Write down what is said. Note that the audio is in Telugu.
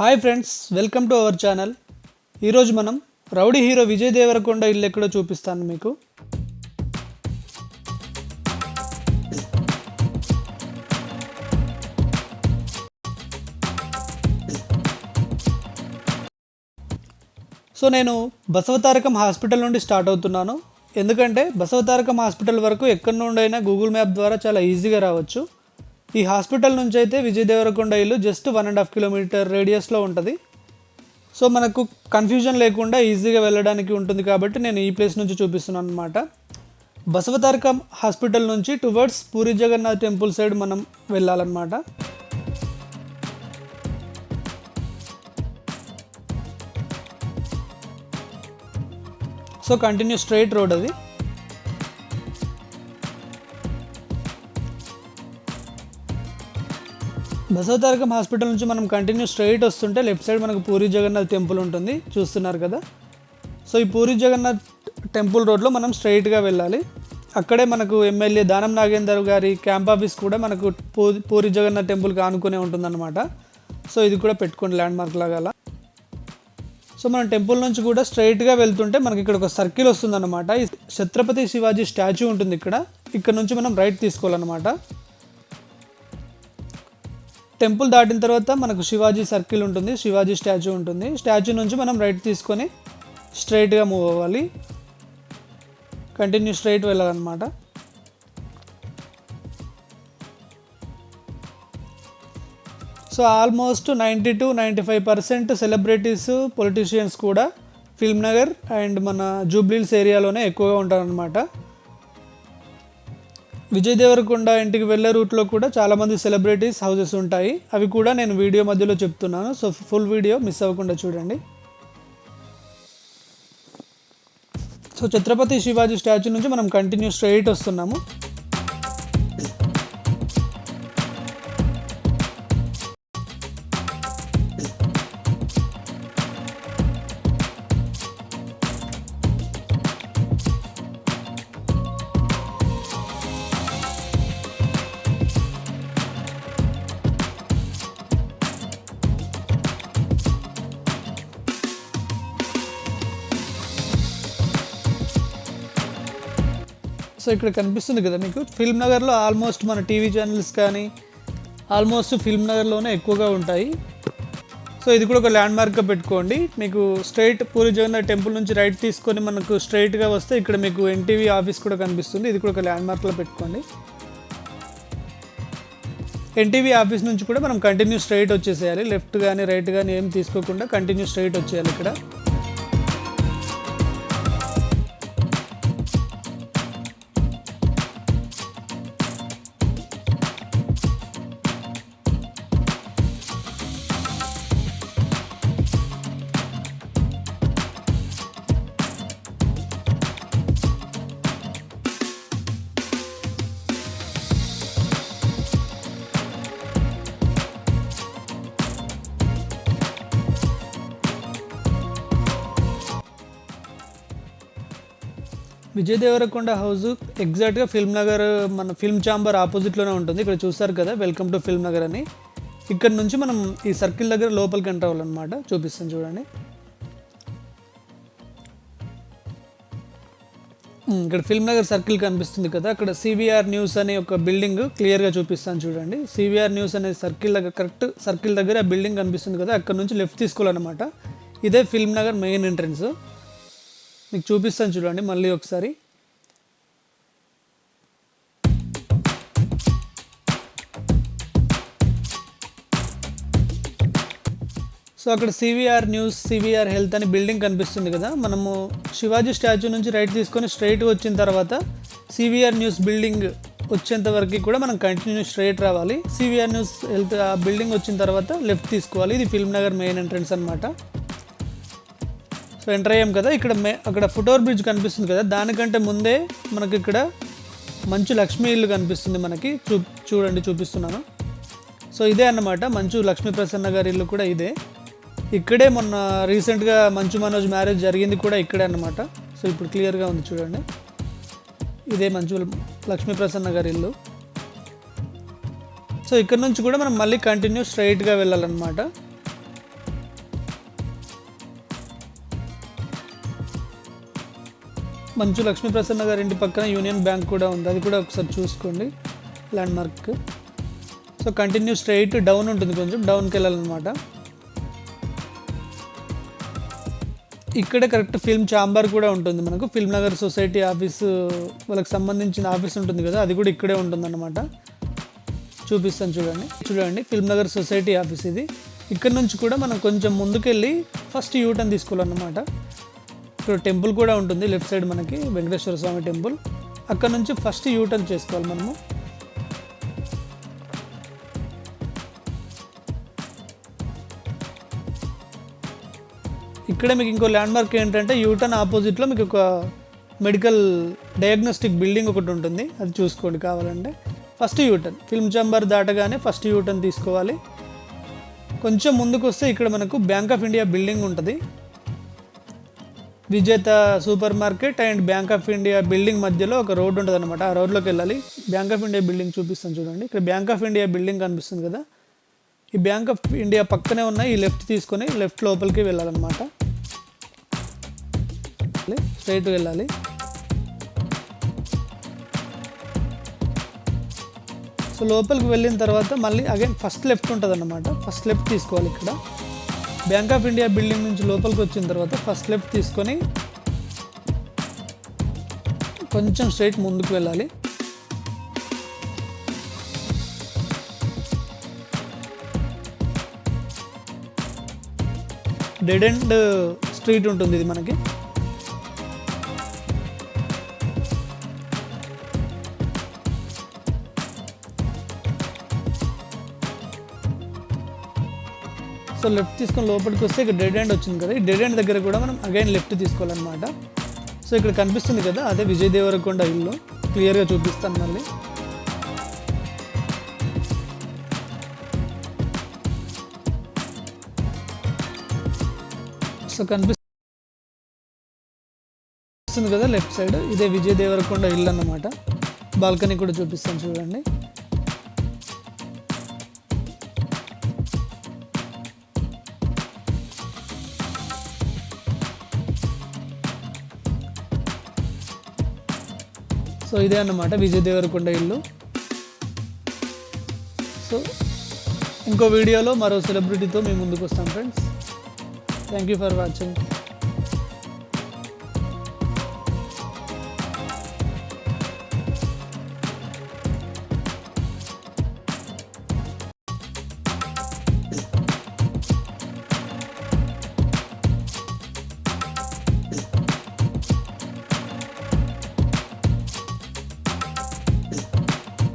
Hi friends, welcome to our channel. ఈరోజు మనం రౌడీ హీరో విజయ్ దేవరకొండ ఇల్లు ఎక్కడో చూపిస్తాను మీకు. సో నేను బసవతారకం హాస్పిటల్ నుండి స్టార్ట్ అవుతున్నాను. ఎందుకంటే బసవతారకం హాస్పిటల్ వరకు ఎక్కడి నుండైనా గూగుల్ మ్యాప్ ద్వారా చాలా ఈజీగా రావచ్చు. ఈ హాస్పిటల్ నుంచి అయితే విజయ్ దేవరకొండ ఇల్లు జస్ట్ 1.5 కిలోమీటర్ రేడియస్లో ఉంటుంది. సో మనకు కన్ఫ్యూజన్ లేకుండా ఈజీగా వెళ్ళడానికి ఉంటుంది కాబట్టి నేను ఈ ప్లేస్ నుంచి చూపిస్తున్నాను అనమాట. బసవతారకం హాస్పిటల్ నుంచి towards Puri Jagannath temple side మనం వెళ్ళాలన్నమాట. సో కంటిన్యూ స్ట్రైట్ రోడ్ అది. బసవతారకం హాస్పిటల్ నుంచి మనం కంటిన్యూ స్ట్రైట్ వస్తుంటే లెఫ్ట్ సైడ్ మనకు పూరి జగన్నాథ్ టెంపుల్ ఉంటుంది, చూస్తున్నారు కదా. సో ఈ పూరి జగన్నాథ్ టెంపుల్ రోడ్లో మనం స్ట్రైట్గా వెళ్ళాలి. అక్కడే మనకు ఎమ్మెల్యే దానం నాగేందర్ గారి క్యాంప్ ఆఫీస్ కూడా మనకు పూరి జగన్నాథ్ టెంపుల్కి ఆనుకునే ఉంటుందన్నమాట. సో ఇది కూడా పెట్టుకోండి ల్యాండ్మార్క్ లాగా అలా. సో మనం టెంపుల్ నుంచి కూడా స్ట్రైట్గా వెళ్తుంటే మనకి ఇక్కడ ఒక సర్కిల్ వస్తుందన్నమాట. ఈ ఛత్రపతి శివాజీ స్టాచ్యూ ఉంటుంది ఇక్కడ నుంచి మనం రైట్ తీసుకోవాలన్నమాట. టెంపుల్ దాటిన తర్వాత మనకు శివాజీ సర్కిల్ ఉంటుంది, శివాజీ స్టాచ్యూ ఉంటుంది. స్టాచ్యూ నుంచి మనం రైట్ తీసుకొని స్ట్రైట్గా మూవ్ అవ్వాలి, కంటిన్యూ స్ట్రైట్ వెళ్ళాలన్నమాట. So almost 90 to 95% celebrities, politicians కూడా ఫిల్మ్ నగర్ అండ్ మన జూబ్లీహిల్స్ ఏరియాలోనే ఎక్కువగా ఉంటారనమాట. విజయ్ దేవరకొండ ఇంటికి వెళ్ళే రూట్లో కూడా చాలామంది సెలబ్రిటీస్ హౌసెస్ ఉంటాయి. అవి కూడా నేను వీడియో మధ్యలో చెప్తున్నాను. సో ఫుల్ వీడియో మిస్ అవ్వకుండా చూడండి. సో ఛత్రపతి శివాజీ స్టాచ్యూ నుంచి మనం కంటిన్యూ స్ట్రైట్ వస్తున్నాము. సో ఇక్కడ కనిపిస్తుంది కదా మీకు, ఫిల్మ్ నగర్లో ఆల్మోస్ట్ మన టీవీ ఛానల్స్ కానీ ఆల్మోస్ట్ ఫిల్మ్ నగర్లోనే ఎక్కువగా ఉంటాయి. సో ఇది కూడా ఒక ల్యాండ్మార్క్గా పెట్టుకోండి. మీకు స్ట్రైట్ పూరి జగన్నాథ్ టెంపుల్ నుంచి రైట్ తీసుకొని మనకు స్ట్రైట్గా వస్తే ఇక్కడ మీకు ఎన్టీవీ ఆఫీస్ కూడా కనిపిస్తుంది. ఇది కూడా ఒక ల్యాండ్మార్క్లో పెట్టుకోండి. ఎన్టీవీ ఆఫీస్ నుంచి కూడా మనం కంటిన్యూ స్ట్రైట్ వచ్చేసేయాలి. లెఫ్ట్ కానీ రైట్ కానీ ఏం తీసుకోకుండా కంటిన్యూ స్ట్రైట్ వచ్చేయాలి ఇక్కడ. విజయ్ దేవరకొండ హౌస్ ఎగ్జాక్ట్గా ఫిల్మ్ నగర్ మన ఫిల్మ్ ఛాంబర్ ఆపోజిట్లోనే ఉంటుంది. ఇక్కడ చూస్తారు కదా వెల్కమ్ టు ఫిల్మ్ నగర్ అని. ఇక్కడ నుంచి మనం ఈ సర్కిల్ దగ్గర లోపలికి ఎంటర్ అవ్వాలన్నమాట. చూపిస్తాను చూడండి. ఇక్కడ ఫిల్మ్ నగర్ సర్కిల్ కనిపిస్తుంది కదా, అక్కడ సివిఆర్ న్యూస్ అనే ఒక బిల్డింగ్ క్లియర్గా చూపిస్తాను చూడండి. సివిఆర్ న్యూస్ అనే సర్కిల్ దగ్గర, కరెక్ట్ సర్కిల్ దగ్గర ఆ బిల్డింగ్ కనిపిస్తుంది కదా, అక్కడ నుంచి లెఫ్ట్ తీసుకోవాలన్నమాట. ఇదే ఫిల్మ్ నగర్ మెయిన్ ఎంట్రన్స్. మీకు చూపిస్తాను చూడండి మళ్ళీ ఒకసారి. సో అక్కడ సివిఆర్ న్యూస్, సివిఆర్ హెల్త్ అని బిల్డింగ్ కనిపిస్తుంది కదా. మనము శివాజీ స్టాచ్యూ నుంచి రైట్ తీసుకొని స్ట్రైట్ వచ్చిన తర్వాత సివిఆర్ న్యూస్ బిల్డింగ్ వచ్చేంత వరకు కూడా మనం కంటిన్యూ స్ట్రైట్ రావాలి. సివిఆర్ న్యూస్ హెల్త్ ఆ బిల్డింగ్ వచ్చిన తర్వాత లెఫ్ట్ తీసుకోవాలి. ఇది ఫిల్మ్ నగర్ మెయిన్ ఎంట్రన్స్ అనమాట. సో ఎంటర్ అయ్యాం కదా. ఇక్కడ అక్కడ ఫుట్ఓవర్ బ్రిడ్జ్ కనిపిస్తుంది కదా, దానికంటే ముందే మనకి ఇక్కడ మంచు లక్ష్మీ ఇల్లు కనిపిస్తుంది మనకి. చూడండి చూపిస్తున్నాను. సో ఇదే అన్నమాట మంచు లక్ష్మీ ప్రసన్న గారి ఇల్లు కూడా ఇదే. ఇక్కడే మొన్న రీసెంట్గా మంచు మనోజ్ మ్యారేజ్ జరిగింది కూడా ఇక్కడే అన్నమాట. సో ఇప్పుడు క్లియర్గా ఉంది చూడండి. ఇదే మంచు లక్ష్మీ ప్రసన్న గారి ఇల్లు. సో ఇక్కడ నుంచి కూడా మనం మళ్ళీ కంటిన్యూ స్ట్రైట్గా వెళ్ళాలన్నమాట. మంచు లక్ష్మీప్రసన్న గారి ఇంటి పక్కన యూనియన్ బ్యాంక్ కూడా ఉంది, అది కూడా ఒకసారి చూసుకోండి land mark. So continue straight down ఉంటుంది, కొంచెం డౌన్కి వెళ్ళాలన్నమాట. ఇక్కడే కరెక్ట్ ఫిల్మ్ ఛాంబర్ కూడా ఉంటుంది మనకు. ఫిల్మ్ నగర్ సొసైటీ ఆఫీసు వాళ్ళకి సంబంధించిన ఆఫీస్ ఉంటుంది కదా, అది కూడా ఇక్కడే ఉంటుందన్నమాట. చూపిస్తాను చూడండి ఫిల్మ్ నగర్ సొసైటీ ఆఫీస్ ఇది. ఇక్కడ నుంచి కూడా మనం కొంచెం ముందుకెళ్ళి ఫస్ట్ యూటర్న్ తీసుకోవాలన్నమాట. ఇక్కడ టెంపుల్ కూడా ఉంటుంది లెఫ్ట్ సైడ్ మనకి, వెంకటేశ్వర స్వామి టెంపుల్. అక్కడ నుంచి ఫస్ట్ యూటర్న్ చేసుకోవాలి మనము. ఇక్కడే మీకు ఇంకో ల్యాండ్ మార్క్ ఏంటంటే యూటర్న్ ఆపోజిట్లో మీకు ఒక మెడికల్ డయాగ్నోస్టిక్ బిల్డింగ్ ఒకటి ఉంటుంది, అది చూసుకోండి కావాలంటే. ఫస్ట్ యూటర్న్ ఫిల్మ్ ఛాంబర్ దాటగానే ఫస్ట్ యూటర్న్ తీసుకోవాలి. కొంచెం ముందుకు వస్తే ఇక్కడ మనకు బ్యాంక్ ఆఫ్ ఇండియా బిల్డింగ్ ఉంటుంది. విజేత super market and bank of India building మధ్యలో ఒక రోడ్ ఉంటుంది అనమాట, ఆ రోడ్లోకి వెళ్ళాలి. బ్యాంక్ ఆఫ్ ఇండియా బిల్డింగ్ చూపిస్తాను చూడండి. ఇక్కడ బ్యాంక్ ఆఫ్ ఇండియా బిల్డింగ్ కనిపిస్తుంది కదా, ఈ బ్యాంక్ ఆఫ్ ఇండియా పక్కనే ఉన్న ఈ లెఫ్ట్ తీసుకొని లెఫ్ట్ లోపలికి వెళ్ళాలన్నమాట. స్ట్రైట్ వెళ్ళాలి. సో లోపలికి వెళ్ళిన తర్వాత మళ్ళీ అగైన్ ఫస్ట్ లెఫ్ట్ ఉంటుంది అన్నమాట, ఫస్ట్ లెఫ్ట్ తీసుకోవాలి. ఇక్కడ బ్యాంక్ ఆఫ్ ఇండియా బిల్డింగ్ నుంచి లోపలికి వచ్చిన తర్వాత ఫస్ట్ లెఫ్ట్ తీసుకొని కొంచెం స్ట్రైట్ ముందుకు వెళ్ళాలి. డెడ్ ఎండ్ స్ట్రీట్ ఉంటుంది ఇది మనకి. సో లెఫ్ట్ తీసుకొని లోపలికి వస్తే ఇక్కడ డెడ్ ఎండ్ వచ్చింది కదా, ఈ డెడ్ ఎండ్ దగ్గర కూడా మనం అగైన్ లెఫ్ట్ తీసుకోవాలన్నమాట. సో ఇక్కడ కనిపిస్తుంది కదా, అదే విజయ్ దేవరకొండ ఇల్లు. క్లియర్గా చూపిస్తాను మళ్ళీ. సో కనిపిస్తుంది కదా లెఫ్ట్ సైడ్, ఇదే విజయ్ దేవరకొండ ఇల్లు అన్నమాట. బాల్కనీ కూడా చూపిస్తాను చూడండి. సో ఇదే అన్నమాట విజయ్ దేవరకొండ ఇల్లు. సో ఇంకో వీడియోలో మరో సెలబ్రిటీతో మీ ముందుకు వస్తాం friends. Thank you for watching.